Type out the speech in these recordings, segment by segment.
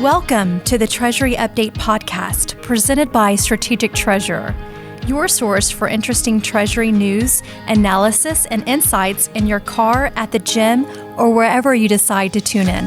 Welcome to the Treasury Update podcast presented by Strategic Treasurer, your source for interesting Treasury news, analysis, and insights in your car, at the gym, or wherever you decide to tune in.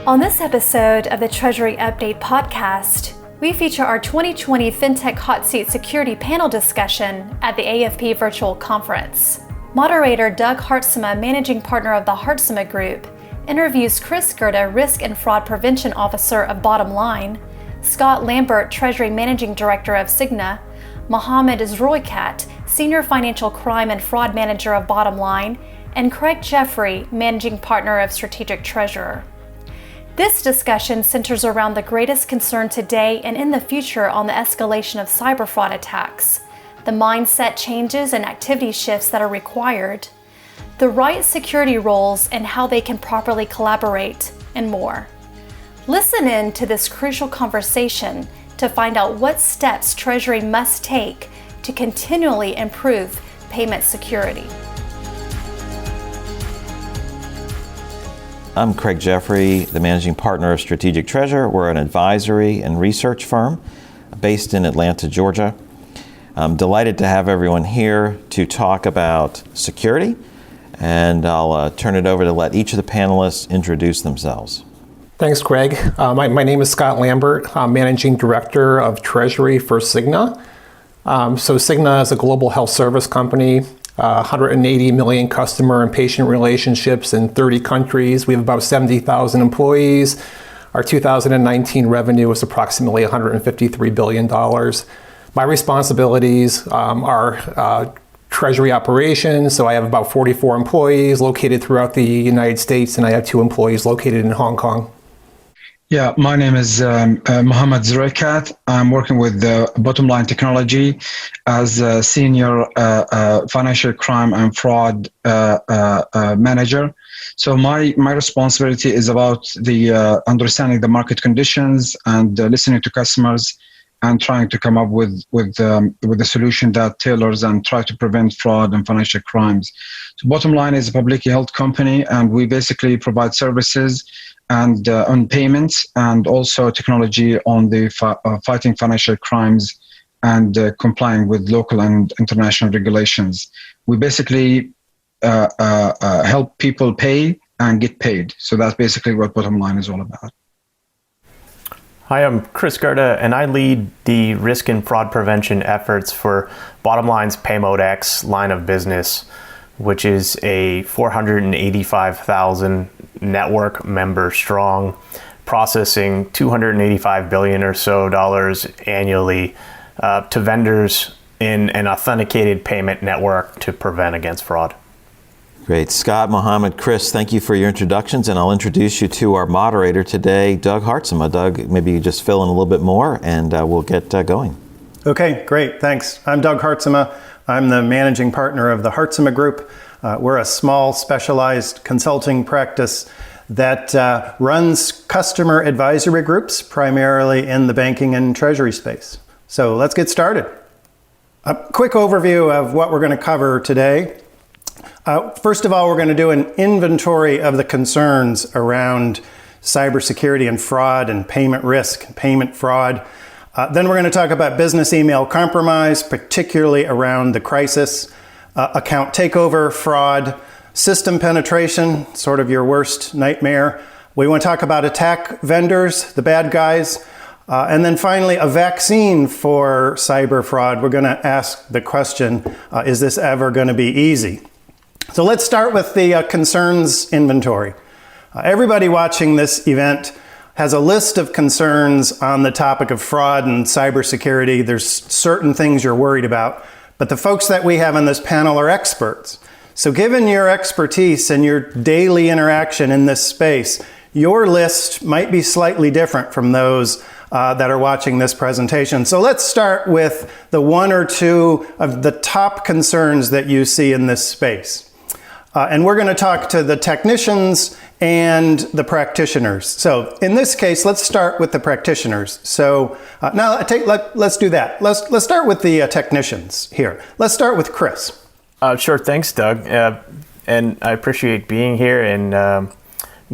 On this episode of the Treasury Update podcast, we feature our 2020 Fintech Hotseat Security Panel discussion at the AFP Virtual Conference. Moderator Doug Hartsema, Managing Partner of the Hartsema Group, interviews Gerda, Risk and Fraud Prevention Officer of Bottomline, Scott Lambert, Treasury Managing Director of Cigna, Mohammed Al-Zraiqat, Senior Financial Crime and Fraud Manager of Bottomline, and Jeffery, Managing Partner of Strategic Treasurer. This discussion centers around the greatest concern today and in the future on the escalation of cyber fraud attacks, the mindset changes and activity shifts that are required, the right security roles and how they can properly collaborate, and more. Listen in to this crucial conversation to find out what steps Treasury must take to continually improve payment security. I'm Jeffery, the Managing Partner of Strategic Treasurer. We're an advisory and research firm based in Atlanta, Georgia. I'm delighted to have everyone here to talk about security, and I'll turn it over to let each of the panelists introduce themselves. Thanks, Craig. My name is Scott Lambert. I'm Managing Director of Treasury for Cigna. So Cigna is a global health service company, 180 million customer and patient relationships in 30 countries. We have about 70,000 employees. Our 2019 revenue was approximately $153 billion. My responsibilities are Treasury operations, so I have about 44 employees located throughout the United States, and I have 2 employees located in Hong Kong. Yeah, my name is Mohammed Al-Zraiqat. I'm working with Bottomline Technology as a Senior Financial Crime and Fraud Manager. So my responsibility is about the understanding the market conditions and listening to customers and trying to come up with a solution that tailors and try to prevent fraud and financial crimes. So Bottomline is a publicly held company, and we basically provide services and on payments and also technology on the fighting financial crimes and complying with local and international regulations. We basically help people pay and get paid. So that's basically what Bottomline is all about. Hi, I'm Gerda, and I lead the risk and fraud prevention efforts for Bottomline's PayModeX line of business, which is a 485,000 network member strong, processing $285 billion or so annually to vendors in an authenticated payment network to prevent against fraud. Great. Scott, Mohammed, Chris, thank you for your introductions, and I'll introduce you to our moderator today, Doug Hartsema. Doug, maybe you just fill in a little bit more, and we'll get going. Okay, great. Thanks. I'm Doug Hartsema. I'm the managing partner of the Hartsema Group. We're a small, specialized consulting practice that runs customer advisory groups, primarily in the banking and treasury space. So let's get started. A quick overview of what we're going to cover today. First of all, we're going to do an inventory of the concerns around cybersecurity and fraud and payment risk, payment fraud. Then we're going to talk about business email compromise, particularly around the crisis, account takeover, fraud, system penetration, sort of your worst nightmare. We want to talk about attack vendors, the bad guys, and then finally a vaccine for cyber fraud. We're going to ask the question, is this ever going to be easy? So let's start with the concerns inventory. Everybody watching this event has a list of concerns on the topic of fraud and cybersecurity. There's certain things you're worried about, but the folks that we have on this panel are experts. So given your expertise and your daily interaction in this space, your list might be slightly different from those that are watching this presentation. So let's start with the 1 or 2 of the top concerns that you see in this space. And we're going to talk to the technicians and the practitioners. So in this case, let's start with the practitioners. So now let's do that. Let's start with the technicians here. Let's start with Chris. Sure, thanks, Doug. And I appreciate being here and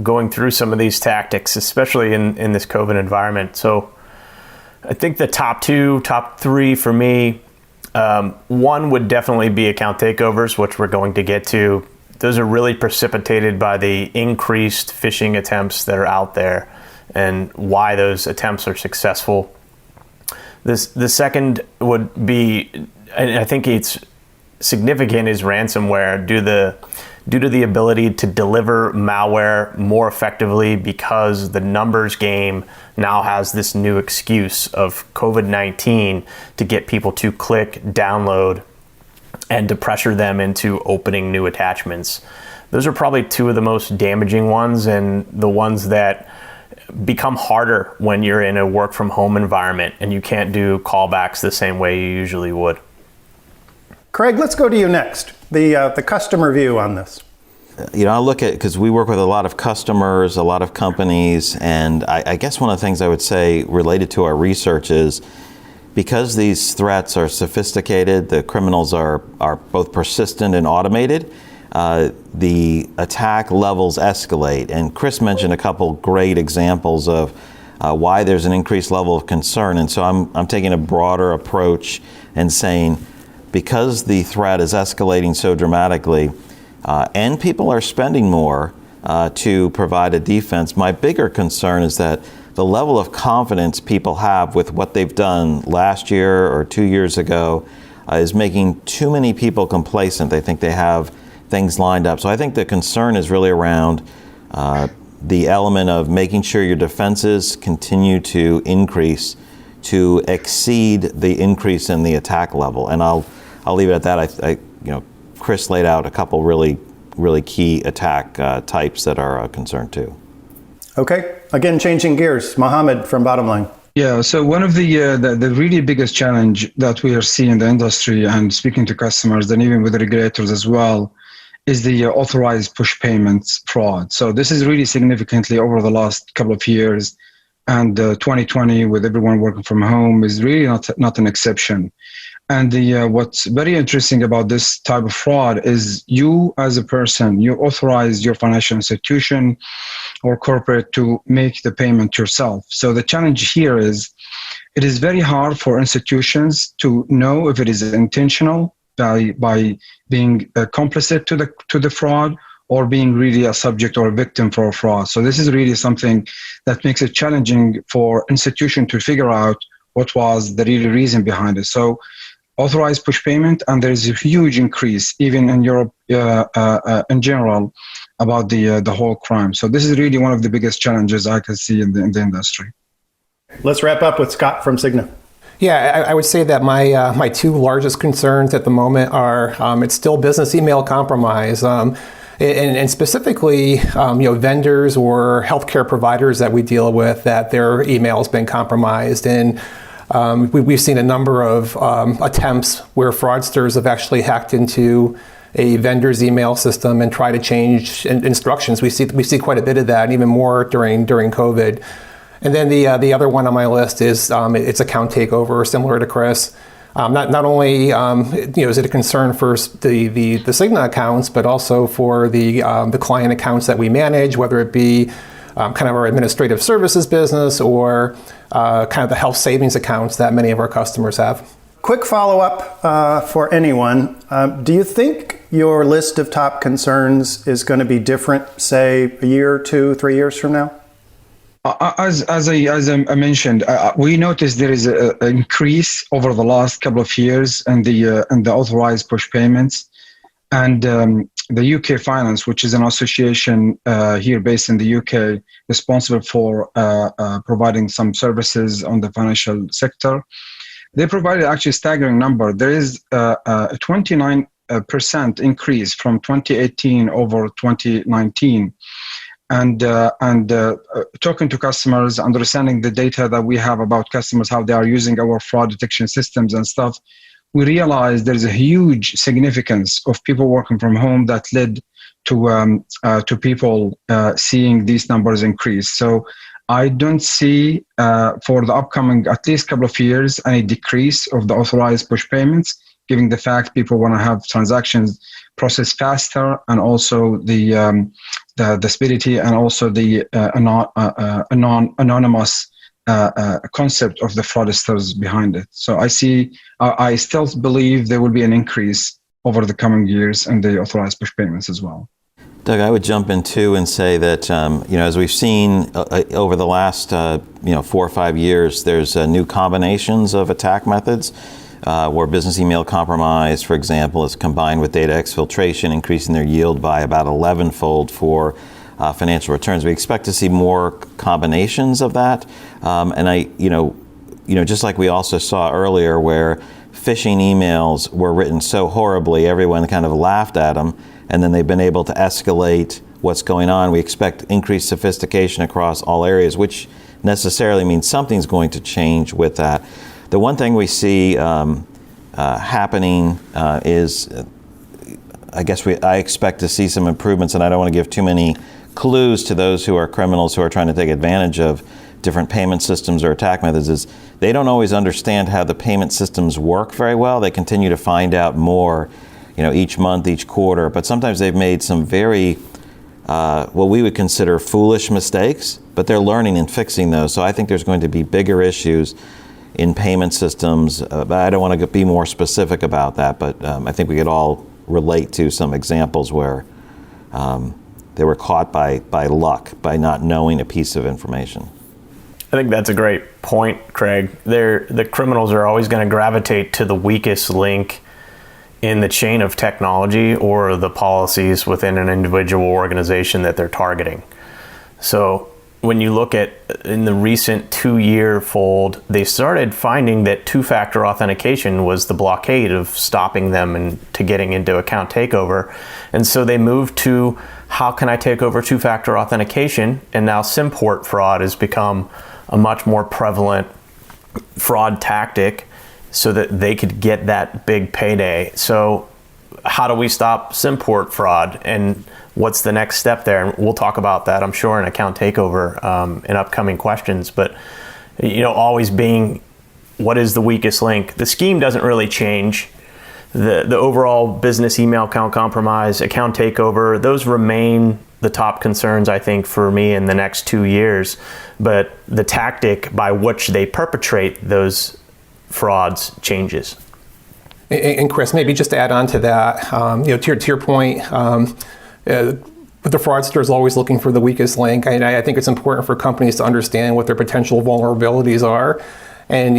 going through some of these tactics, especially in this COVID environment. So I think the top three for me, one would definitely be account takeovers, which we're going to get to. Those are really precipitated by the increased phishing attempts that are out there and why those attempts are successful. The second would be, and I think it's significant, is ransomware due to the ability to deliver malware more effectively, because the numbers game now has this new excuse of COVID-19 to get people to click download and to pressure them into opening new attachments. Those are probably two of the most damaging ones, and the ones that become harder when you're in a work from home environment and you can't do callbacks the same way you usually would. Craig, let's go to you next. The customer view on this. I look at, because we work with a lot of customers, a lot of companies, and I guess one of the things I would say related to our research is, because these threats are sophisticated, the criminals are both persistent and automated, the attack levels escalate. And Chris mentioned a couple great examples of why there's an increased level of concern. And so I'm taking a broader approach and saying, because the threat is escalating so dramatically, and people are spending more to provide a defense, my bigger concern is that the level of confidence people have with what they've done last year or 2 years ago is making too many people complacent. They think they have things lined up. So I think the concern is really around the element of making sure your defenses continue to increase to exceed the increase in the attack level. And I'll leave it at that. Chris laid out a couple really key attack types that are a concern too. Okay, again, changing gears. Mohammed from Bottomline. Yeah, so one of the really biggest challenge that we are seeing in the industry, and speaking to customers and even with the regulators as well, is the authorized push payments fraud. So this is really significantly over the last couple of years, and 2020 with everyone working from home is really not an exception. And what's very interesting about this type of fraud is you as a person, you authorize your financial institution or corporate to make the payment yourself. So the challenge here is it is very hard for institutions to know if it is intentional by being complicit to the fraud, or being really a subject or a victim for a fraud. So this is really something that makes it challenging for institution to figure out what was the real reason behind it. So authorized push payment, and there's a huge increase even in Europe in general about the whole crime. So this is really one of the biggest challenges I can see in the industry. Let's wrap up with Scott from Cigna. Yeah, I would say that my two largest concerns at the moment are it's still business email compromise, and specifically vendors or healthcare providers that we deal with, that their email has been compromised. And we've seen a number of attempts where fraudsters have actually hacked into a vendor's email system and try to change instructions. We see quite a bit of that, and even more during COVID. And then the other one on my list is it's account takeover, similar to Chris. Not only is it a concern for the Cigna accounts, but also for the client accounts that we manage, whether it be kind of our administrative services business or kind of the health savings accounts that many of our customers have. Quick follow-up for anyone. Do you think your list of top concerns is going to be different, say, a year, 2, 3 years from now? As I mentioned, we noticed there is an increase over the last couple of years in the authorized push payments, and the UK Finance, which is an association here based in the UK, responsible for providing some services on the financial sector. They provided actually a staggering number. There is a 29% increase from 2018 over 2019. And talking to customers, understanding the data that we have about customers, how they are using our fraud detection systems and stuff, we realized there's a huge significance of people working from home that led to people seeing these numbers increase. So I don't see for the upcoming at least couple of years any decrease of the authorized push payments, given the fact people want to have transactions processed faster, and also the the speedity and also the anonymous concept of the fraudsters behind it. So I still believe there will be an increase over the coming years in the authorized push payments as well. Doug, I would jump in too and say that as we've seen over the last 4 or 5 years, there's new combinations of attack methods where business email compromise, for example, is combined with data exfiltration, increasing their yield by about 11-fold for financial returns. We expect to see more combinations of that, just like we also saw earlier, where phishing emails were written so horribly, everyone kind of laughed at them. And then they've been able to escalate what's going on. We expect increased sophistication across all areas, which necessarily means something's going to change with that. The one thing we see happening is, I expect to see some improvements, and I don't want to give too many clues to those who are criminals who are trying to take advantage of different payment systems or attack methods, is they don't always understand how the payment systems work very well. They continue to find out more each month, each quarter, but sometimes they've made some very, what we would consider foolish mistakes, but they're learning and fixing those. So I think there's going to be bigger issues in payment systems. I don't want to be more specific about that, but I think we could all relate to some examples where they were caught by luck, by not knowing a piece of information. I think that's a great point, Craig. The criminals are always going to gravitate to the weakest link in the chain of technology or the policies within an individual organization that they're targeting. So when you look at in the recent 2-year fold, they started finding that two-factor authentication was the blockade of stopping them and to getting into account takeover. And so they moved to, how can I take over two-factor authentication? And now SIM port fraud has become a much more prevalent fraud tactic, so that they could get that big payday. So how do we stop SIM port fraud, and what's the next step there? And we'll talk about that, I'm sure, in account takeover in upcoming questions. But always being, what is the weakest link? The scheme doesn't really change. The overall business email account compromise, account takeover, those remain the top concerns, I think, for me in the next 2 years. But the tactic by which they perpetrate those frauds changes. And Chris, maybe just to add on to that, to your point, the fraudster is always looking for the weakest link. I think it's important for companies to understand what their potential vulnerabilities are. And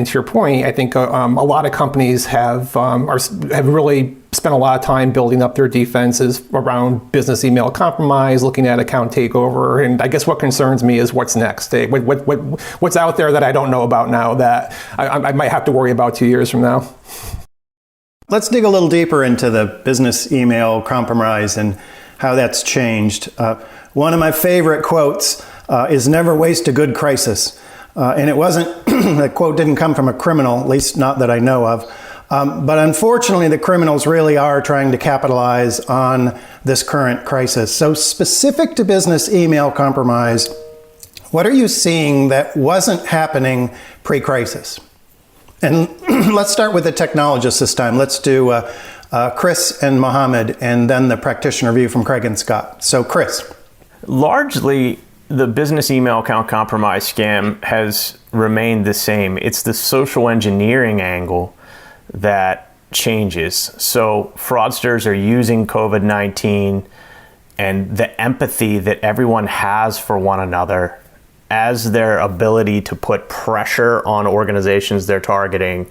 to your point, I think a lot of companies have really spent a lot of time building up their defenses around business email compromise, looking at account takeover. And I guess what concerns me is what's next. What's out there that I don't know about now that I might have to worry about 2 years from now. Let's dig a little deeper into the business email compromise and how that's changed. One of my favorite quotes is, "Never waste a good crisis." And it wasn't, the quote didn't come from a criminal, at least not that I know of. But unfortunately, the criminals really are trying to capitalize on this current crisis. So specific to business email compromise, what are you seeing that wasn't happening pre-crisis? And let's start with the technologists this time. Let's do Chris and Mohammed, and then the practitioner view from Craig and Scott. So Chris. Largely, the business email account compromise scam has remained the same. It's the social engineering angle that changes. So fraudsters are using COVID-19 and the empathy that everyone has for one another as their ability to put pressure on organizations they're targeting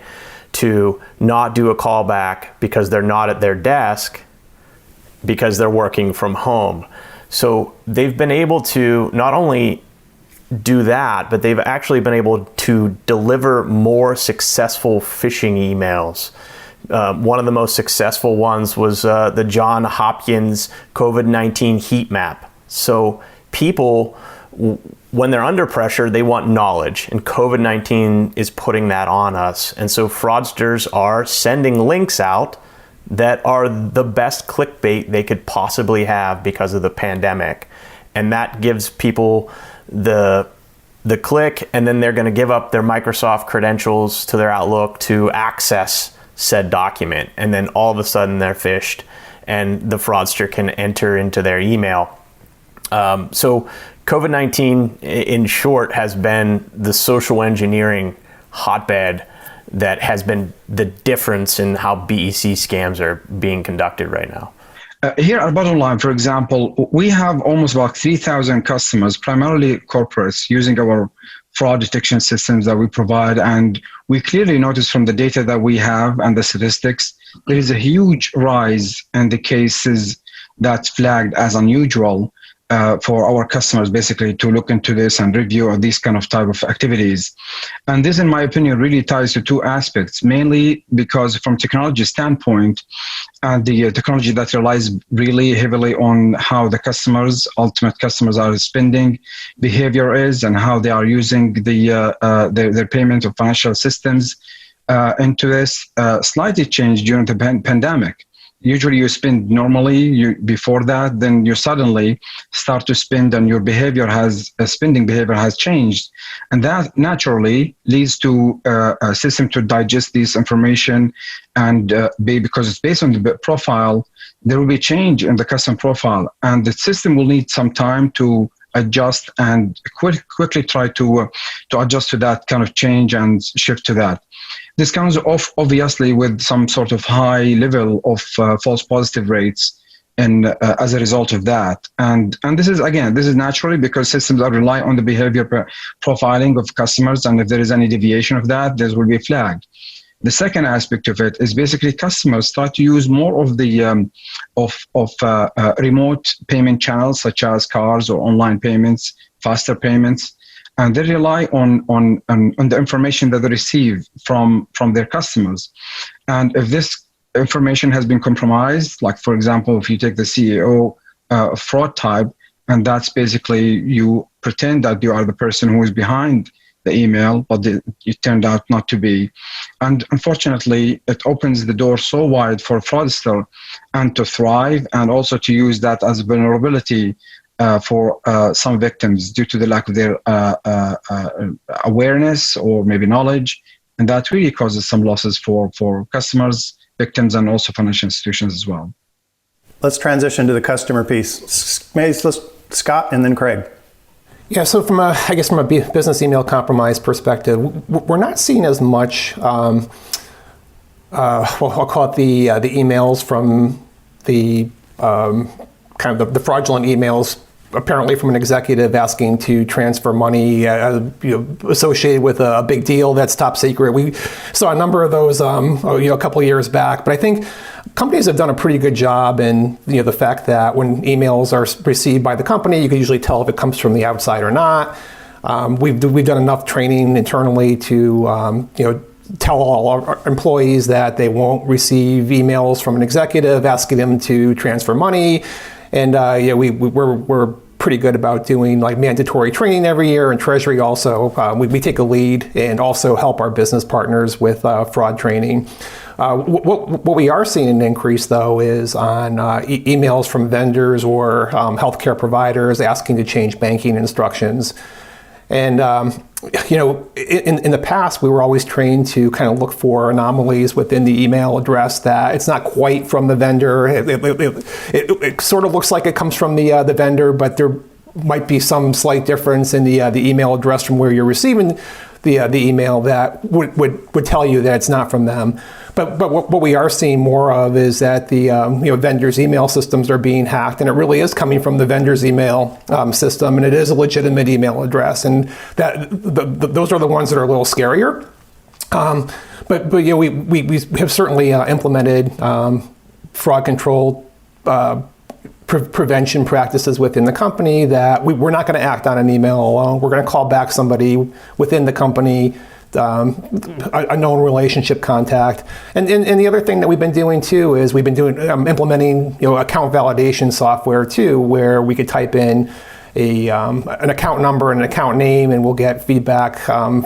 to not do a callback because they're not at their desk because they're working from home. So they've been able to not only do that, but they've actually been able to deliver more successful phishing emails. One of the most successful ones was the Johns Hopkins COVID-19 heat map. So people, when they're under pressure, they want knowledge, and COVID-19 is putting that on us. And so fraudsters are sending links out that are the best clickbait they could possibly have because of the pandemic. And that gives people the click, and then they're going to give up their Microsoft credentials to their Outlook to access said document. And then all of a sudden they're phished, and the fraudster can enter into their email. So COVID-19, in short, has been the social engineering hotbed that has been the difference in how BEC scams are being conducted right now. Here at Bottomline, for example, we have almost about 3,000 customers, primarily corporates, using our fraud detection systems that we provide. And we clearly notice from the data that we have and the statistics, there is a huge rise in the cases that's flagged as unusual for our customers, basically, to look into this and review these kind of type of activities. And this, in my opinion, really ties to two aspects, mainly because from technology standpoint, the technology that relies really heavily on how the customers, ultimate customers, are spending behavior is and how they are using their payment or financial systems into this slightly changed during the pandemic. Usually you spend normally before that, then you suddenly start to spend and your spending behavior has changed. And that naturally leads to a system to digest this information and because it's based on the profile, there will be change in the customer profile. And the system will need some time to adjust and quickly try to adjust to that kind of change and shift to that. This comes off obviously with some sort of high level of false positive rates and as a result of that. And this is naturally because systems are relying on the behavior profiling of customers, and if there is any deviation of that, this will be flagged. The second aspect of it is basically customers start to use more of the remote payment channels such as cards or online payments, faster payments, and they rely on the information that they receive from their customers. And if this information has been compromised, like for example, if you take the CEO fraud type, and that's basically you pretend that you are the person who is behind the email, but it turned out not to be. And unfortunately, it opens the door so wide for a fraudster and to thrive, and also to use that as a vulnerability for some victims due to the lack of their awareness or maybe knowledge. And that really causes some losses for customers, victims, and also financial institutions as well. Let's transition to the customer piece. Maybe let's Scott and then Craig. Yeah, so from a business email compromise perspective, we're not seeing as much, I'll call it the emails from the kind of the fraudulent emails, apparently from an executive asking to transfer money associated with a big deal that's top secret. We saw a number of those a couple of years back, but I think companies have done a pretty good job in the fact that when emails are received by the company, you can usually tell if it comes from the outside or not. We've done enough training internally to tell all our employees that they won't receive emails from an executive asking them to transfer money. And we're pretty good about doing like mandatory training every year. And Treasury also, we take a lead and also help our business partners with fraud training. What we are seeing an increase though is on emails from vendors or healthcare providers asking to change banking instructions. And in the past, we were always trained to kind of look for anomalies within the email address that it's not quite from the vendor. It sort of looks like it comes from the vendor, but there might be some slight difference in the email address from where you're receiving the email that would tell you that it's not from them. But what we are seeing more of is that the vendors' email systems are being hacked, and it really is coming from the vendor's email system, and it is a legitimate email address, and that those are the ones that are a little scarier. But we have certainly implemented fraud control prevention practices within the company that we're not going to act on an email alone. We're going to call back somebody within the company, a known relationship contact. And the other thing that we've been doing too is we've been implementing account validation software too, where we could type in an account number and an account name, and we'll get feedback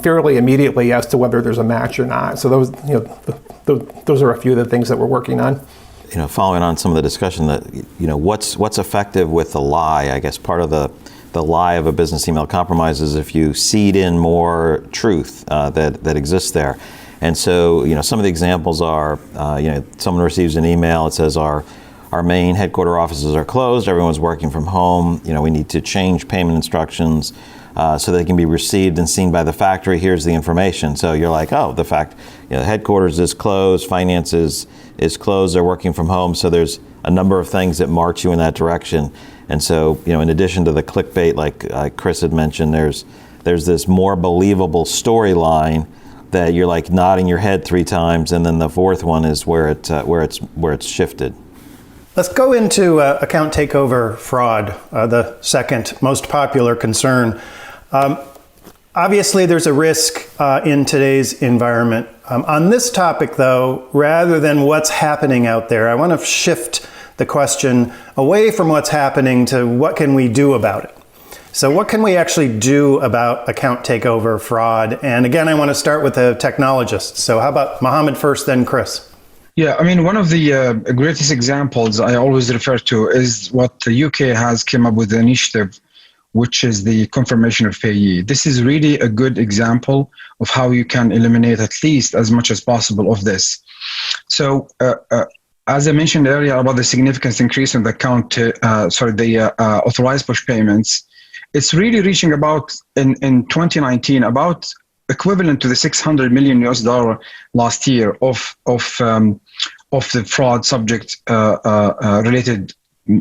fairly immediately as to whether there's a match or not. So those are a few of the things that we're working on. Following on some of the discussion that, what's effective with the lie. I guess part of the lie of a business email compromise is if you seed in more truth that exists there. And so, some of the examples are, someone receives an email, it says our our main headquarter offices are closed. Everyone's working from home. We need to change payment instructions so they can be received and seen by the factory. Here's the information. So you're like, oh, the headquarters is closed, finance is closed, they're working from home. So there's a number of things that march you in that direction. And so, in addition to the clickbait, like Chris had mentioned, there's this more believable storyline that you're like nodding your head 3 times, and then the fourth one is where it's shifted. Let's go into account takeover fraud, the second most popular concern. Obviously, there's a risk in today's environment. On this topic, though, rather than what's happening out there, I want to shift the question away from what's happening to what can we do about it. So what can we actually do about account takeover fraud? And again, I want to start with the technologists. So how about Mohammed first, then Chris? Yeah, one of the greatest examples I always refer to is what the UK has come up with an initiative, which is the confirmation of payee. This is really a good example of how you can eliminate at least as much as possible of this. So, as I mentioned earlier about the significant increase in the authorized push payments, it's really reaching about in 2019 about equivalent to the $600 million last year of the fraud subject related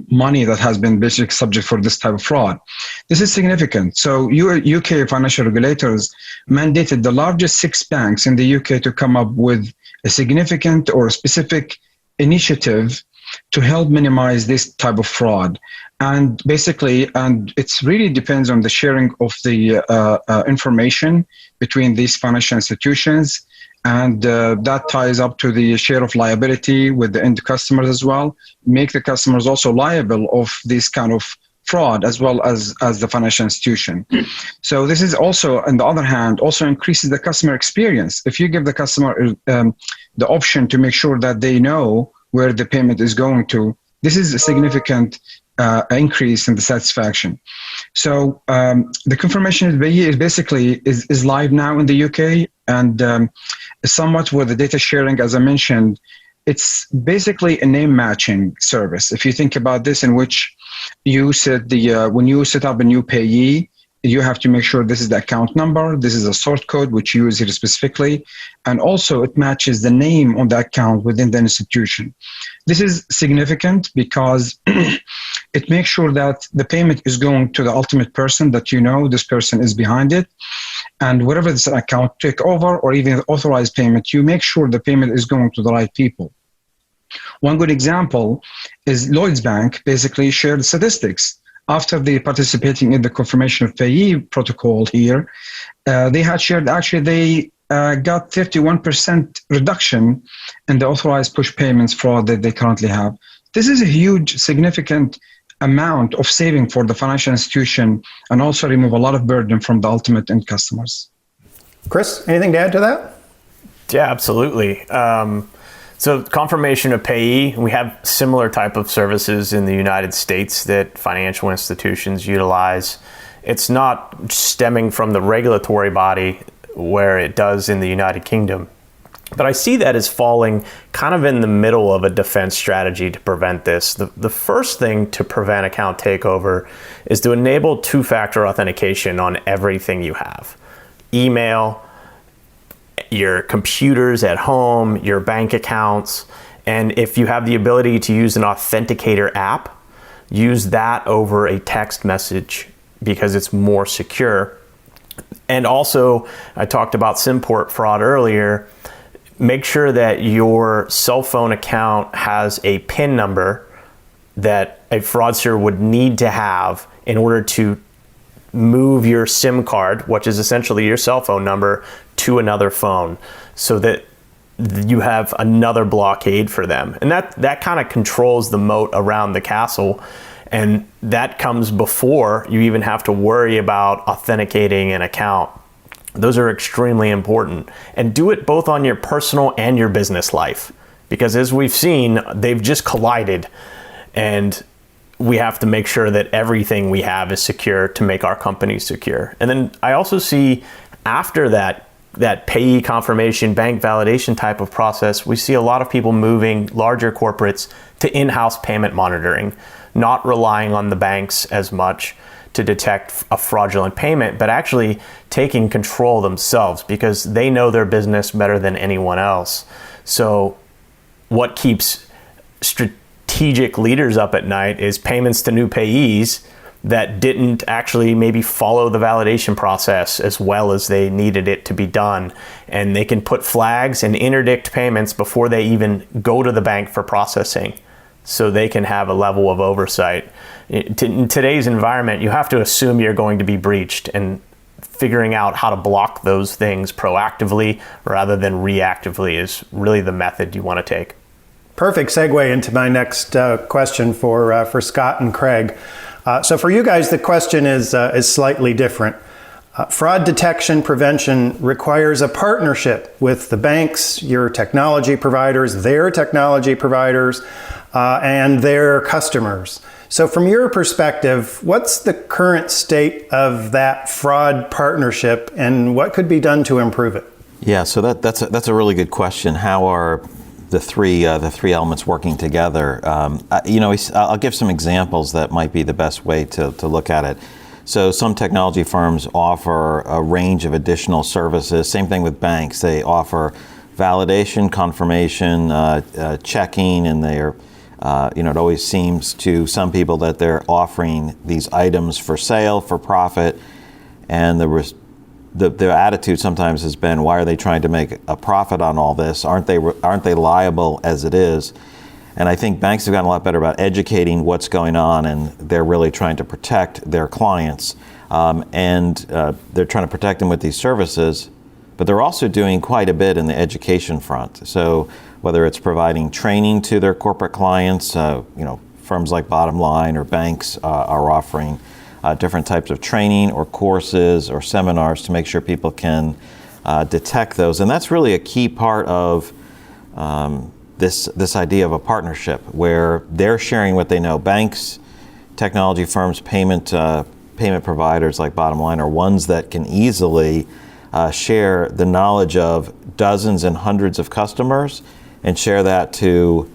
money that has been basically subject for this type of fraud. This is significant. So UK financial regulators mandated the largest 6 banks in the UK to come up with a significant or a specific initiative to help minimize this type of fraud. And basically, it's really depends on the sharing of the information between these financial institutions. And that ties up to the share of liability with the end customers as well, make the customers also liable of this kind of fraud as well as the financial institution. So this is also, on the other hand, also increases the customer experience. If you give the customer the option to make sure that they know where the payment is going to, this is a significant increase in the satisfaction. So the confirmation of payee is basically is live now in the UK, and somewhat with the data sharing, as I mentioned, it's basically a name matching service. If you think about this, in which you set when you set up a new payee, you have to make sure this is the account number, this is a sort code which you use here specifically, and also it matches the name on the account within the institution. This is significant because it makes sure that the payment is going to the ultimate person, that this person is behind it, and whatever this account takeover or even authorized payment, you make sure the payment is going to the right people. One good example is Lloyds Bank basically shared statistics. After they participating in the confirmation of payee protocol here, they had shared they got 51% reduction in the authorized push payments fraud that they currently have. This is a huge, significant amount of saving for the financial institution, and also remove a lot of burden from the ultimate end customers. Chris, anything to add to that? Yeah, absolutely. So confirmation of payee, we have similar type of services in the United States that financial institutions utilize. It's not stemming from the regulatory body where it does in the United Kingdom. But I see that as falling kind of in the middle of a defense strategy to prevent this. The first thing to prevent account takeover is to enable two-factor authentication on everything you have. Email, your computers at home, your bank accounts, and if you have the ability to use an authenticator app, use that over a text message because it's more secure. And also, I talked about SIM port fraud earlier. Make sure that your cell phone account has a PIN number that a fraudster would need to have in order to move your SIM card, which is essentially your cell phone number, to another phone, so that you have another blockade for them. And that kind of controls the moat around the castle. And that comes before you even have to worry about authenticating an account. Those are extremely important. And do it both on your personal and your business life. Because as we've seen, they've just collided. And we have to make sure that everything we have is secure to make our company secure. And then I also see after that that payee confirmation, bank validation type of process, we see a lot of people moving larger corporates to in-house payment monitoring, not relying on the banks as much to detect a fraudulent payment, but actually taking control themselves because they know their business better than anyone else. So what keeps strategic leaders up at night is payments to new payees that didn't actually maybe follow the validation process as well as they needed it to be done. And they can put flags and interdict payments before they even go to the bank for processing, so they can have a level of oversight. In today's environment, you have to assume you're going to be breached, and figuring out how to block those things proactively rather than reactively is really the method you want to take. Perfect segue into my next question for Scott and Craig. So for you guys, the question is slightly different. Fraud detection prevention requires a partnership with the banks, your technology providers, their technology providers, and their customers. So from your perspective, what's the current state of that fraud partnership and what could be done to improve it? Yeah, so that's a really good question. How are the three elements working together? I'll give some examples that might be the best way to look at it. So some technology firms offer a range of additional services. Same thing with banks. They offer validation, confirmation, checking, and they're it always seems to some people that they're offering these items for sale, for profit, and the attitude sometimes has been, why are they trying to make a profit on all this? Aren't they liable as it is? And I think banks have gotten a lot better about educating what's going on, and they're really trying to protect their clients, and they're trying to protect them with these services. But they're also doing quite a bit in the education front. So whether it's providing training to their corporate clients, firms like Bottomline or banks are offering different types of training or courses or seminars to make sure people can detect those. And that's really a key part of this idea of a partnership where they're sharing what they know. Banks, technology firms, payment providers like Bottomline are ones that can easily share the knowledge of dozens and hundreds of customers and share that to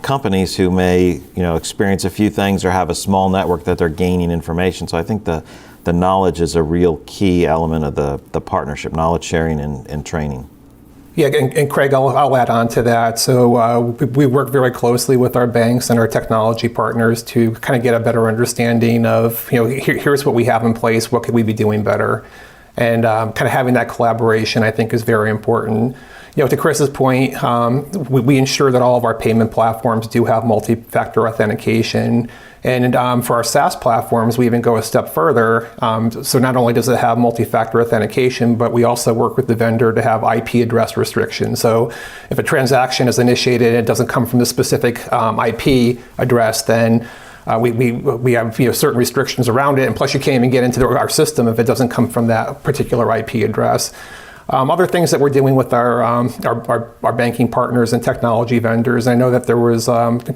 companies who may experience a few things or have a small network that they're gaining information. So I think the knowledge is a real key element of the partnership, knowledge sharing and training. Yeah, and Craig, I'll add on to that. So we work very closely with our banks and our technology partners to kind of get a better understanding of, here's what we have in place, what could we be doing better? And kind of having that collaboration, I think, is very important. To Chris's point, we ensure that all of our payment platforms do have multi-factor authentication. And for our SaaS platforms, we even go a step further. So not only does it have multi-factor authentication, but we also work with the vendor to have IP address restrictions. So if a transaction is initiated and it doesn't come from the specific IP address, then we have certain restrictions around it, and plus you can't even get into our system if it doesn't come from that particular IP address. Other things that we're doing with our banking partners and technology vendors, I know that there was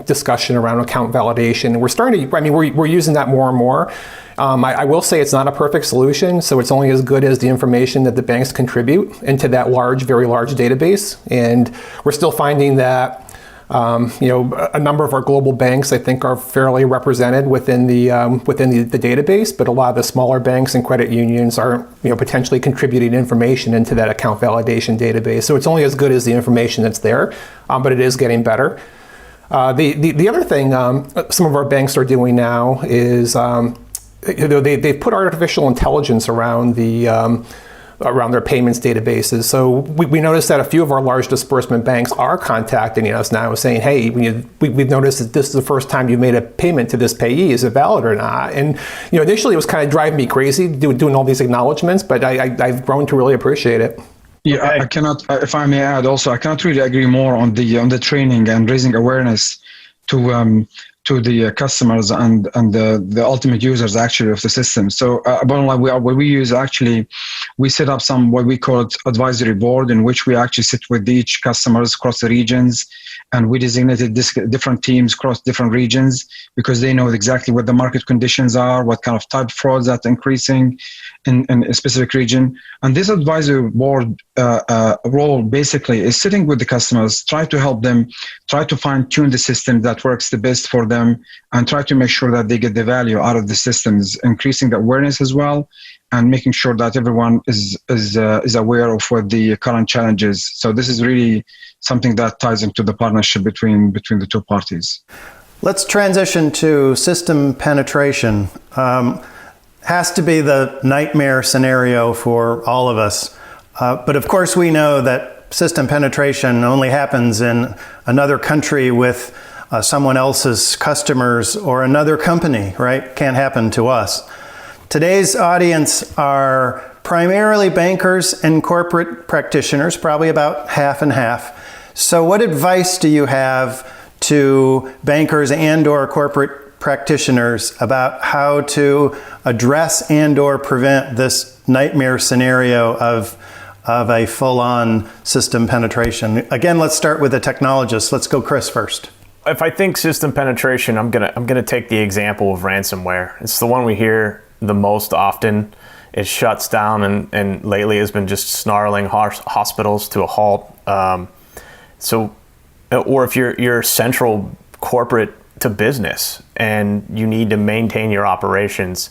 discussion around account validation, and we're using that more and more. I will say it's not a perfect solution, so it's only as good as the information that the banks contribute into that very large database, and we're still finding that a number of our global banks, I think, are fairly represented within the database, but a lot of the smaller banks and credit unions are potentially contributing information into that account validation database. So it's only as good as the information that's there, but it is getting better. The other thing some of our banks are doing now is they've put artificial intelligence around their payments databases. So we noticed that a few of our large disbursement banks are contacting us now saying, hey, we've noticed that this is the first time you made a payment to this payee. Is it valid or not? And initially it was kind of driving me crazy doing all these acknowledgments, but I've grown to really appreciate it. Yeah, I cannot, if I may add also, I cannot really agree more on the training and raising awareness to to the customers and the ultimate users actually of the system. So bottom line, we set up some what we call it advisory board, in which we actually sit with each customers across the regions, and we designated different teams across different regions because they know exactly what the market conditions are, what kind of type frauds that increasing in a specific region. And this advisory board role basically is sitting with the customers, try to help them, try to fine tune the system that works the best for them, and try to make sure that they get the value out of the systems, increasing the awareness as well, and making sure that everyone is aware of what the current challenge is. So this is really something that ties into the partnership between the two parties. Let's transition to system penetration. Has to be the nightmare scenario for all of us. But of course we know that system penetration only happens in another country with someone else's customers or another company, right? Can't happen to us. Today's audience are primarily bankers and corporate practitioners, probably about half and half. So what advice do you have to bankers and or corporate practitioners about how to address and or prevent this nightmare scenario of a full-on system penetration? Again, let's start with the technologists. Let's go Chris first. If I think system penetration, I'm gonna take the example of ransomware. It's the one we hear the most often. It shuts down and lately has been just snarling hospitals to a halt. Or if you're central corporate to business and you need to maintain your operations,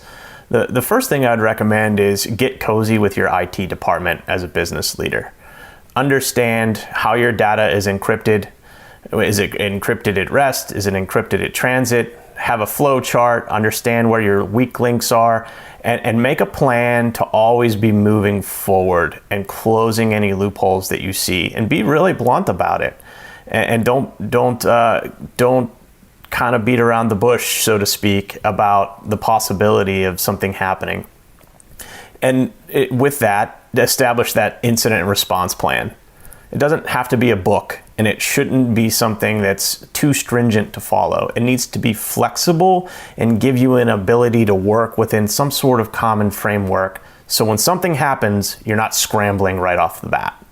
the first thing I'd recommend is get cozy with your IT department as a business leader. Understand how your data is encrypted. Is it encrypted at rest? Is it encrypted at transit? Have a flow chart, understand where your weak links are, and make a plan to always be moving forward and closing any loopholes that you see, and be really blunt about it. And don't kind of beat around the bush, so to speak, about the possibility of something happening. And with that, establish that incident response plan. It doesn't have to be a book, and it shouldn't be something that's too stringent to follow. It needs to be flexible and give you an ability to work within some sort of common framework. So when something happens, you're not scrambling right off the bat.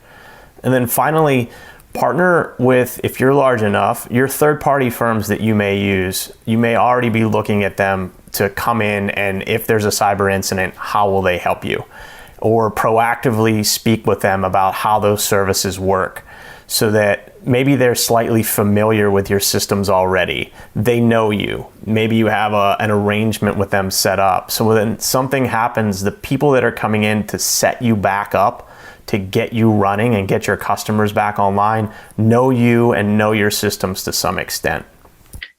And then finally, partner with, if you're large enough, your third-party firms that you may use. You may already be looking at them to come in, and if there's a cyber incident, how will they help you? Or proactively speak with them about how those services work, so that maybe they're slightly familiar with your systems already. They know you. Maybe you have an arrangement with them set up. So when something happens, the people that are coming in to set you back up, to get you running and get your customers back online, know you and know your systems to some extent.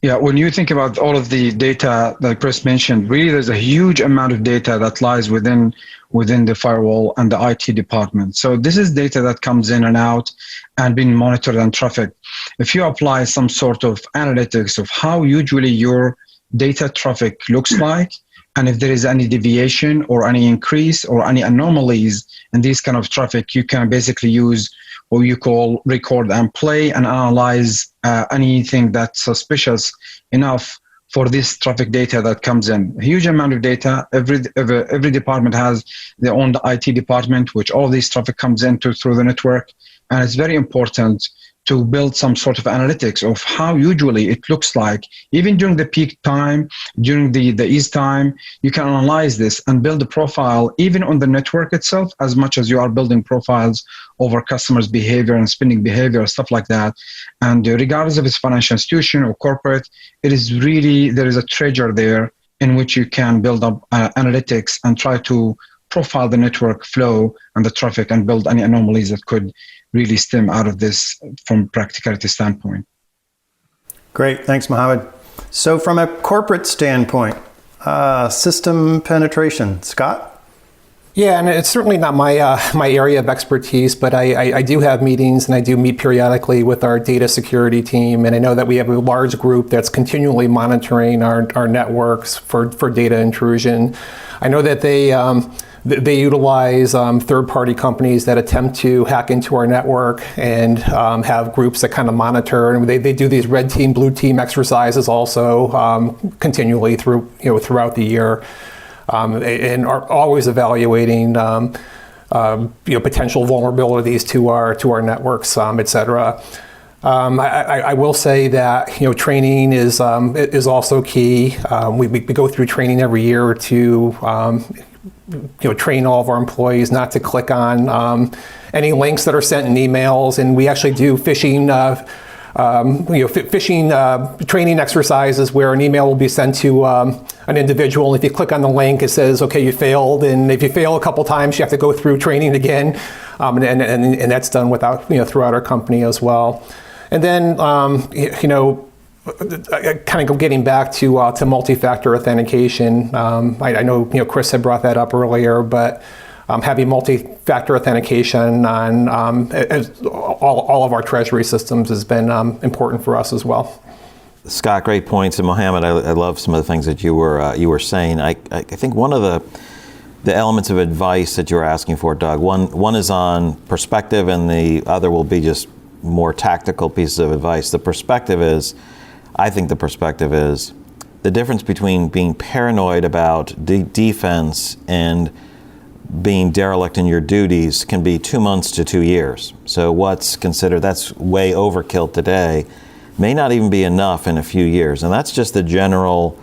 Yeah, when you think about all of the data that Chris mentioned, really there's a huge amount of data that lies within the firewall and the IT department. So this is data that comes in and out and being monitored and trafficked. If you apply some sort of analytics of how usually your data traffic looks like, and if there is any deviation or any increase or any anomalies in these kind of traffic, you can basically use what you call record and play and analyze anything that's suspicious enough for this traffic data that comes in. A huge amount of data. Every department has their own IT department, which all this traffic comes into through the network. And it's very important to build some sort of analytics of how usually it looks like. Even during the peak time, during the ease time, you can analyze this and build a profile even on the network itself, as much as you are building profiles over customers' behavior and spending behavior, stuff like that. And regardless of it's financial institution or corporate, it is really, there is a treasure there in which you can build up analytics and try to profile the network flow and the traffic and build any anomalies that could really stem out of this from practicality standpoint. Great, thanks, Mohammed. So from a corporate standpoint, system penetration, Scott? Yeah, and it's certainly not my area of expertise, but I do have meetings and I do meet periodically with our data security team, and I know that we have a large group that's continually monitoring our networks for data intrusion. I know that they utilize third-party companies that attempt to hack into our network and have groups that kind of monitor, and they do these red team, blue team exercises also continually throughout the year. And are always evaluating potential vulnerabilities to our networks, et cetera. I will say that training is also key. We go through training every year to train all of our employees not to click on any links that are sent in emails, and we actually do phishing training exercises where an email will be sent to an individual. If you click on the link, it says, okay, you failed. And if you fail a couple times, you have to go through training again. And that's done throughout our company as well. And then, kind of getting back to multi-factor authentication. I know, Chris had brought that up earlier, but having multi-factor authentication on all of our Treasury systems has been important for us as well. Scott, great points, and Mohammed, I love some of the things that you were saying. I think one of the elements of advice that you were asking for, Doug, one is on perspective, and the other will be just more tactical pieces of advice. I think the perspective is the difference between being paranoid about defense and being derelict in your duties can be 2 months to 2 years. So what's considered, that's way overkill today, may not even be enough in a few years. And that's just the general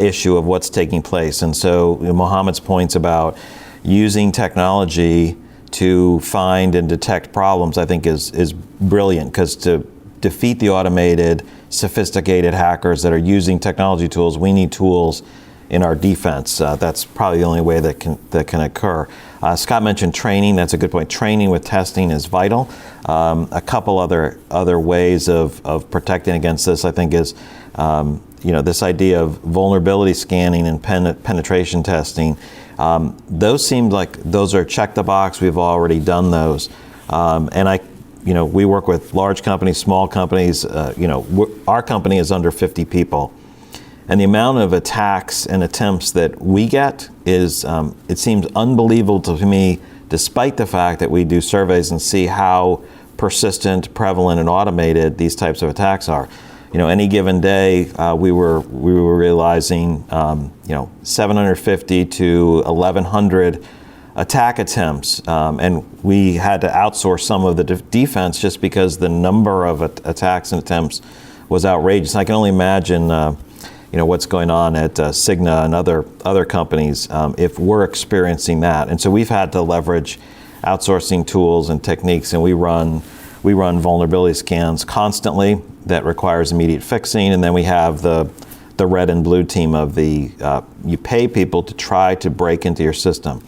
issue of what's taking place. And so Mohammed's points about using technology to find and detect problems, I think is brilliant, because to defeat the automated, sophisticated hackers that are using technology tools, we need tools in our defense. That's probably the only way that can occur. Scott mentioned training. That's a good point. Training with testing is vital. A couple other ways of protecting against this, I think, is this idea of vulnerability scanning and penetration testing. Those seem like those are check the box. We've already done those, and we work with large companies, small companies. Our company is under 50 people. And the amount of attacks and attempts that we get is, it seems unbelievable to me, despite the fact that we do surveys and see how persistent, prevalent, and automated these types of attacks are. Any given day, we were realizing, 750 to 1,100 attack attempts, and we had to outsource some of the defense just because the number of attacks and attempts was outrageous. I can only imagine what's going on at Cigna and other companies if we're experiencing that. And so we've had to leverage outsourcing tools and techniques, and we run vulnerability scans constantly that requires immediate fixing. And then we have the red and blue team of you pay people to try to break into your system.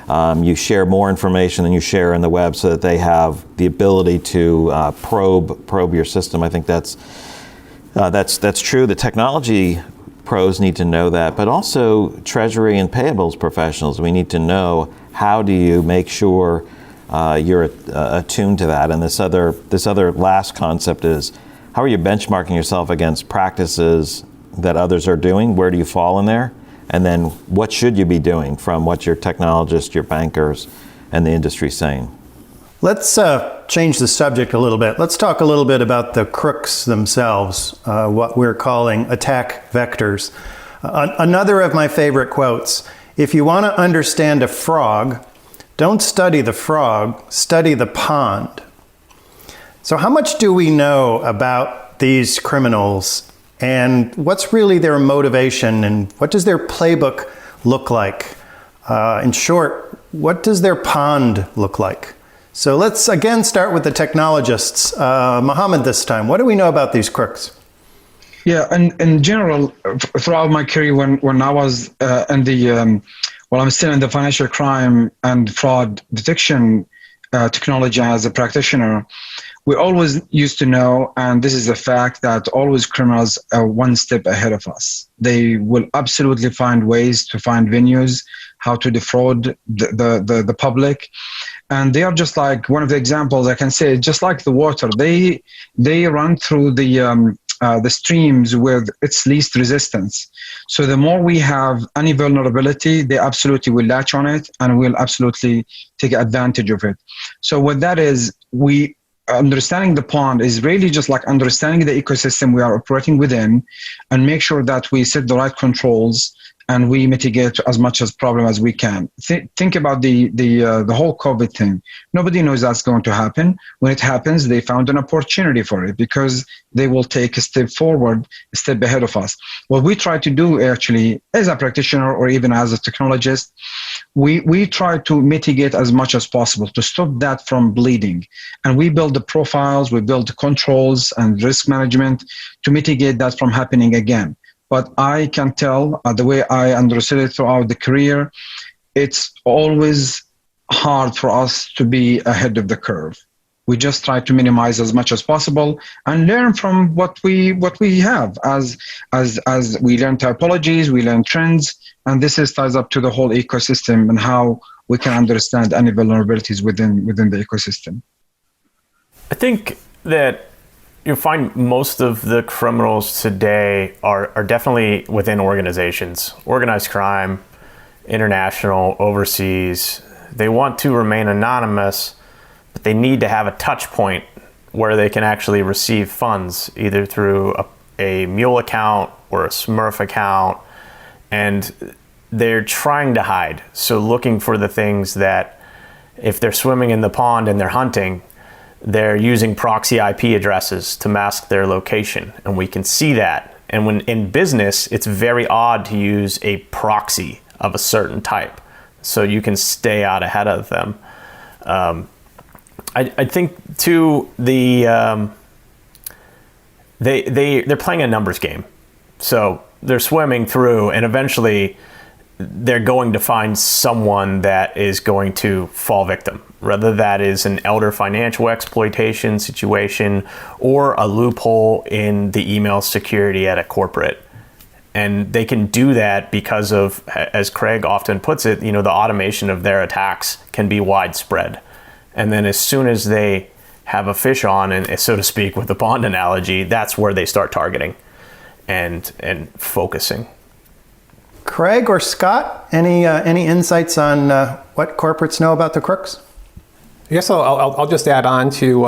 You share more information than you share in the web so that they have the ability to probe your system. I think that's true. The technology pros need to know that, but also Treasury and payables professionals, we need to know how do you make sure you're attuned to that. And this other last concept is, how are you benchmarking yourself against practices that others are doing? Where do you fall in there? And then what should you be doing from what your technologists, your bankers, and the industry is saying? Let's change the subject a little bit. Let's talk a little bit about the crooks themselves, what we're calling attack vectors. Another of my favorite quotes: if you want to understand a frog, don't study the frog, study the pond. So how much do we know about these criminals, and what's really their motivation, and what does their playbook look like? In short, what does their pond look like? So let's again start with the technologists. Mohammed this time. What do we know about these crooks? Yeah, in general, throughout my career, when I was I'm still in the financial crime and fraud detection technology as a practitioner, we always used to know, and this is a fact, that always criminals are one step ahead of us. They will absolutely find ways to find venues, how to defraud the public. And they are just like, one of the examples I can say, just like the water, they run through the streams with its least resistance. So the more we have any vulnerability, they absolutely will latch on it and will absolutely take advantage of it. So what that is, understanding the pond is really just like understanding the ecosystem we are operating within, and make sure that we set the right controls and we mitigate as much as problem as we can. Think about the whole COVID thing. Nobody knows that's going to happen. When it happens, they found an opportunity for it because they will take a step forward, a step ahead of us. What we try to do actually, as a practitioner or even as a technologist, we try to mitigate as much as possible to stop that from bleeding. And we build the profiles, we build the controls and risk management to mitigate that from happening again. But I can tell the way I understood it throughout the career, it's always hard for us to be ahead of the curve. We just try to minimize as much as possible and learn from what we have as we learn typologies, we learn trends, and this ties up to the whole ecosystem and how we can understand any vulnerabilities within the ecosystem. I think that you'll find most of the criminals today are definitely within organizations, organized crime, international, overseas. They want to remain anonymous, but they need to have a touch point where they can actually receive funds, either through a mule account or a Smurf account, and they're trying to hide. So looking for the things that, if they're swimming in the pond and they're hunting, they're using proxy IP addresses to mask their location, and we can see that. And when in business, it's very odd to use a proxy of a certain type, so you can stay out ahead of them. I think too, they're playing a numbers game, so they're swimming through, and eventually they're going to find someone that is going to fall victim, whether that is an elder financial exploitation situation or a loophole in the email security at a corporate. And they can do that because of, as Craig often puts it, the automation of their attacks can be widespread. And then as soon as they have a fish on, and so to speak, with the pond analogy, that's where they start targeting and focusing. Craig or Scott, any insights on what corporates know about the crooks? I guess I'll just add on to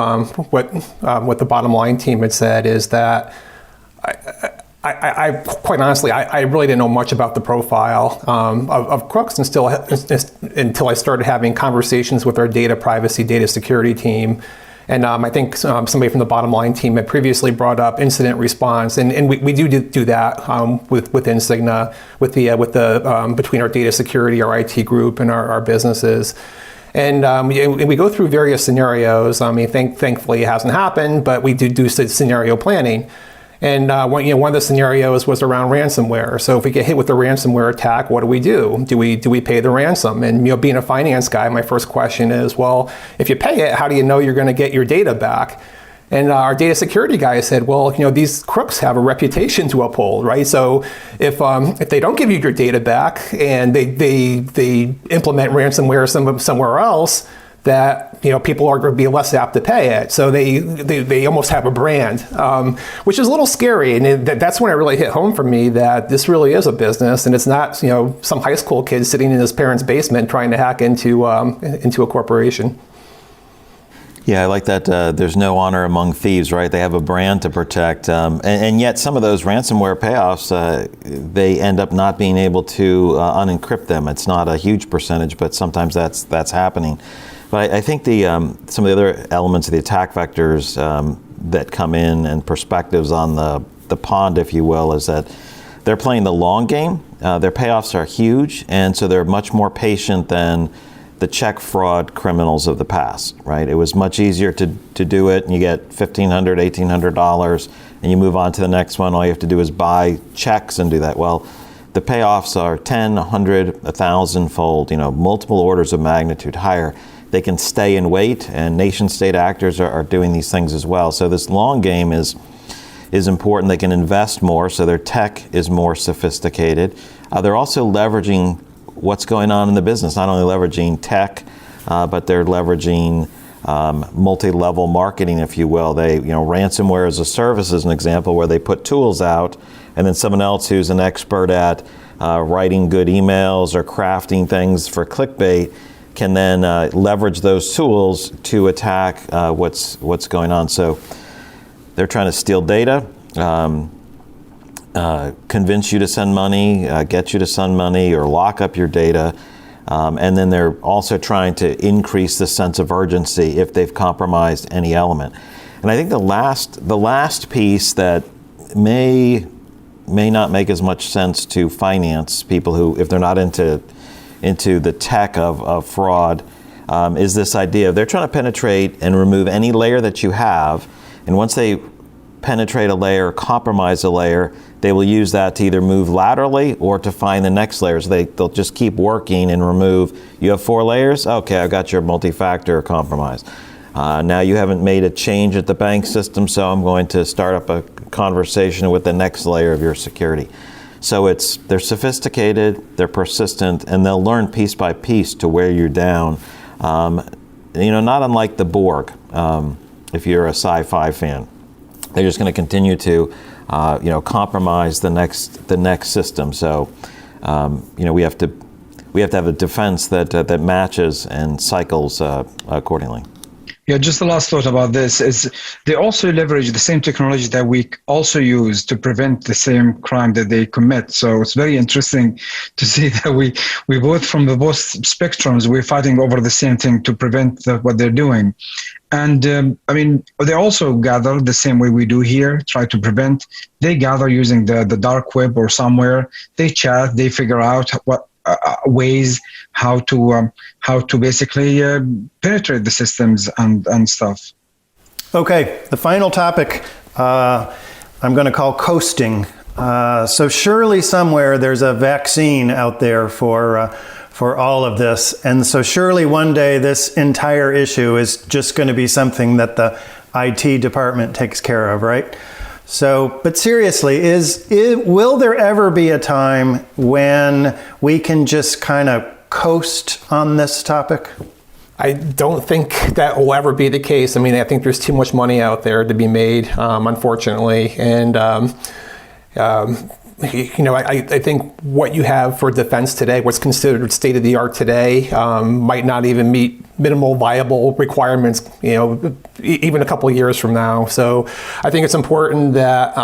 what the Bottomline team had said, is that I quite honestly, I really didn't know much about the profile of crooks until I started having conversations with our data security team. And I think somebody from the Bottomline team had previously brought up incident response, and we do that within Cigna, between our data security, our IT group, and our businesses. And we go through various scenarios. I mean, thankfully it hasn't happened, but we do scenario planning. And one of the scenarios was around ransomware. So if we get hit with a ransomware attack, what do we do? Do we pay the ransom? And being a finance guy, my first question is, well, if you pay it, how do you know you're going to get your data back? And our data security guy said, well, these crooks have a reputation to uphold, right? So if they don't give you your data back and they implement ransomware somewhere else, that people are going to be less apt to pay it. So they almost have a brand, which is a little scary. And that's when it really hit home for me that this really is a business, and it's not some high school kid sitting in his parents' basement trying to hack into a corporation. Yeah, I like that. There's no honor among thieves, right? They have a brand to protect, and yet some of those ransomware payoffs, they end up not being able to unencrypt them. It's not a huge percentage, but sometimes that's happening. But I think some of the other elements of the attack vectors that come in and perspectives on the pond, if you will, is that they're playing the long game. Their payoffs are huge, and so they're much more patient than the check fraud criminals of the past, right? It was much easier to do it, and you get $1,500, $1,800, and you move on to the next one. All you have to do is buy checks and do that. Well, the payoffs are 10, 100, 1,000-fold, multiple orders of magnitude higher. they can stay and wait, and nation-state actors are doing these things as well. So this long game is important. They can invest more, so their tech is more sophisticated. They're also leveraging what's going on in the business, not only leveraging tech, but they're leveraging multi-level marketing, if you will. They, ransomware as a service is an example where they put tools out, and then someone else who's an expert at writing good emails or crafting things for clickbait can then leverage those tools to attack what's going on. So they're trying to steal data, convince you to send money, get you to send money, or lock up your data. And then they're also trying to increase the sense of urgency if they've compromised any element. And I think the last piece that may not make as much sense to finance people who, if they're not into the tech of fraud, is this idea of they're trying to penetrate and remove any layer that you have. And once they penetrate a layer, compromise a layer, they will use that to either move laterally or to find the next layers. They'll just keep working and remove. You have 4 layers? Okay, I've got your multi-factor compromise. Now you haven't made a change at the bank system, so I'm going to start up a conversation with the next layer of your security. So they're sophisticated, they're persistent, and they'll learn piece by piece to wear you down. Not unlike the Borg, if you're a sci-fi fan. They're just going to continue to, compromise the next system. So, we have to have a defense that matches and cycles accordingly. Yeah, just the last thought about this is they also leverage the same technology that we also use to prevent the same crime that they commit. So it's very interesting to see that we both from the both spectrums, we're fighting over the same thing to prevent what they're doing. And they also gather the same way we do here, try to prevent. They gather using the dark web or somewhere. They chat, they figure out what ways how to basically penetrate the systems and stuff. Okay, the final topic I'm going to call coasting. So surely somewhere there's a vaccine out there for all of this, and so surely one day this entire issue is just going to be something that the IT department takes care of, right? So, but seriously, will there ever be a time when we can just kind of coast on this topic? I don't think that will ever be the case. I think there's too much money out there to be made, unfortunately. And, I think what you have for defense today, what's considered state of the art today, might not even meet minimal viable requirements, even a couple of years from now. So I think it's important that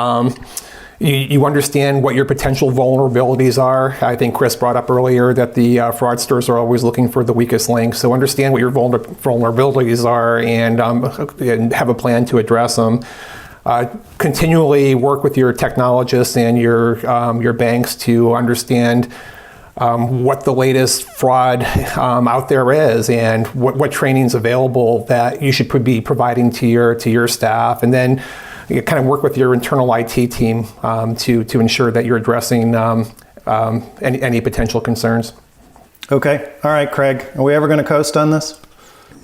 you understand what your potential vulnerabilities are. I think Chris brought up earlier that the fraudsters are always looking for the weakest link. So understand what your vulnerabilities are and have a plan to address them. Continually work with your technologists and your banks to understand what the latest fraud out there is and what training is available that you should be providing to your staff, and then you kind of work with your internal IT team to ensure that you're addressing any potential concerns. Okay, all right, Craig, are we ever going to coast on this?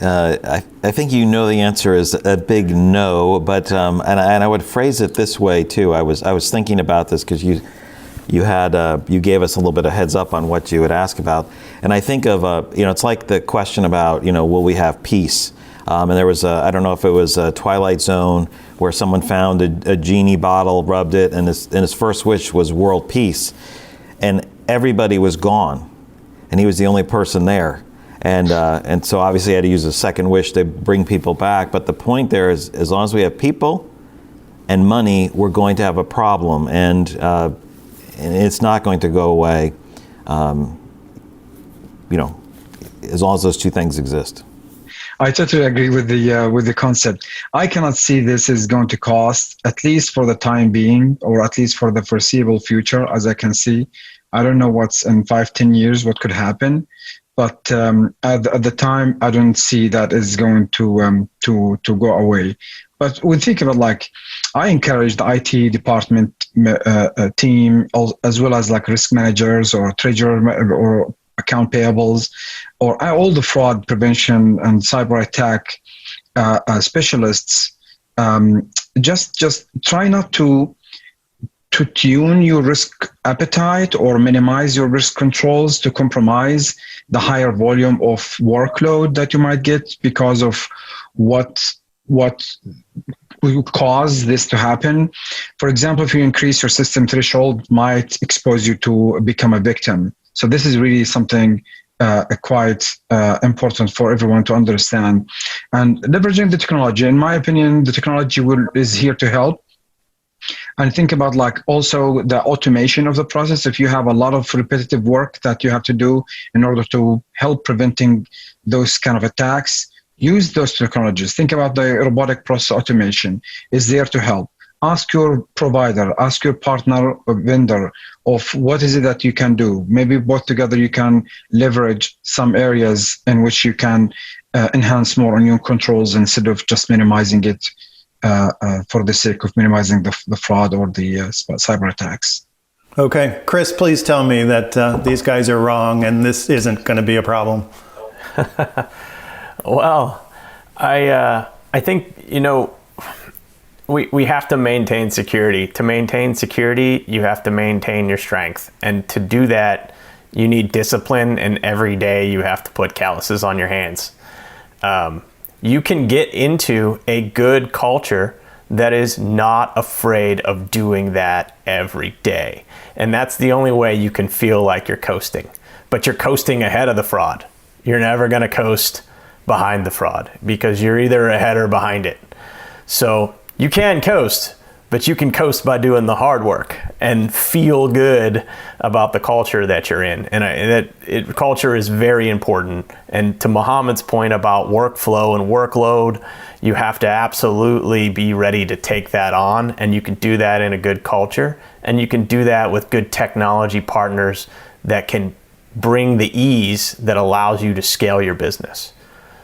I think the answer is a big no, but and I would phrase it this way too. I was thinking about this because you gave us a little bit of heads up on what you would ask about, and I think of it's like the question about will we have peace? And there was I don't know if it was a Twilight Zone where someone found a genie bottle, rubbed it, and his first wish was world peace, and everybody was gone, and he was the only person there. And so obviously I had to use a second wish to bring people back. But the point there is, as long as we have people and money, we're going to have a problem, and it's not going to go away. As long as those two things exist. I totally agree with the concept. I cannot see this is going to cost, at least for the time being, or at least for the foreseeable future, as I can see. I don't know what's in 5-10 years, what could happen. But at the time, I don't see that is going to go away. But we think of it like, I encourage the IT department team, as well as like risk managers or treasurer or account payables, or all the fraud prevention and cyber attack specialists, just try not to tune your risk appetite or minimize your risk controls to compromise the higher volume of workload that you might get because of what will cause this to happen. For example, if you increase your system threshold, it might expose you to become a victim. So this is really something quite important for everyone to understand. And leveraging the technology, in my opinion, the technology is here to help. And think about also the automation of the process. If you have a lot of repetitive work that you have to do in order to help preventing those kind of attacks, use those technologies. Think about the robotic process automation is there to help. Ask your provider, ask your partner or vendor of what is it that you can do. Maybe both together you can leverage some areas in which you can enhance more on your controls instead of just minimizing it for the sake of minimizing the fraud or the cyber attacks. Okay, Chris, please tell me that these guys are wrong and this isn't going to be a problem. Well, I think, we have to maintain security. To maintain security, you have to maintain your strength. And to do that, you need discipline, and every day you have to put calluses on your hands. You can get into a good culture that is not afraid of doing that every day. And that's the only way you can feel like you're coasting. But you're coasting ahead of the fraud. You're never going to coast behind the fraud because you're either ahead or behind it. So you can coast, but you can coast by doing the hard work and feel good about the culture that you're in. And culture is very important. And to Mohammed's point about workflow and workload, you have to absolutely be ready to take that on. And you can do that in a good culture. And you can do that with good technology partners that can bring the ease that allows you to scale your business.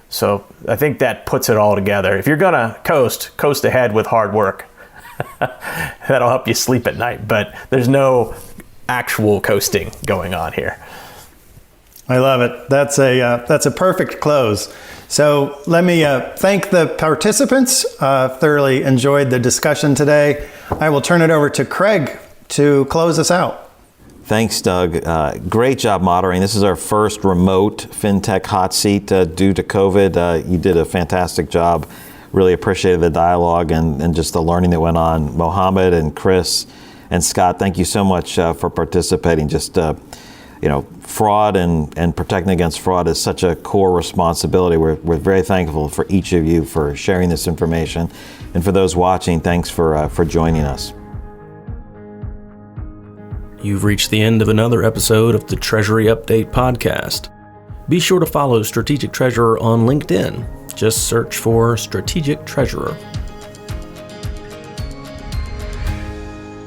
So I think that puts it all together. If you're gonna coast ahead with hard work. That'll help you sleep at night, but there's no actual coasting going on here. I love it. That's a perfect close. So let me thank the participants. Thoroughly enjoyed the discussion today. I will turn it over to Craig to close us out. Thanks, Doug. Great job moderating. This is our first remote FinTech hot seat due to COVID. You did a fantastic job. Really appreciated the dialogue and just the learning that went on. Mohammed and Chris and Scott, thank you so much for participating. Just, fraud and protecting against fraud is such a core responsibility. We're very thankful for each of you for sharing this information. And for those watching, thanks for joining us. You've reached the end of another episode of the Treasury Update podcast. Be sure to follow Strategic Treasurer on LinkedIn. Just search for Strategic Treasurer.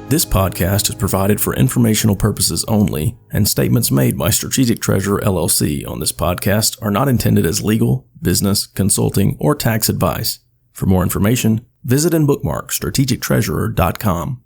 This podcast is provided for informational purposes only, and statements made by Strategic Treasurer LLC on this podcast are not intended as legal, business, consulting, or tax advice. For more information, visit and bookmark strategictreasurer.com.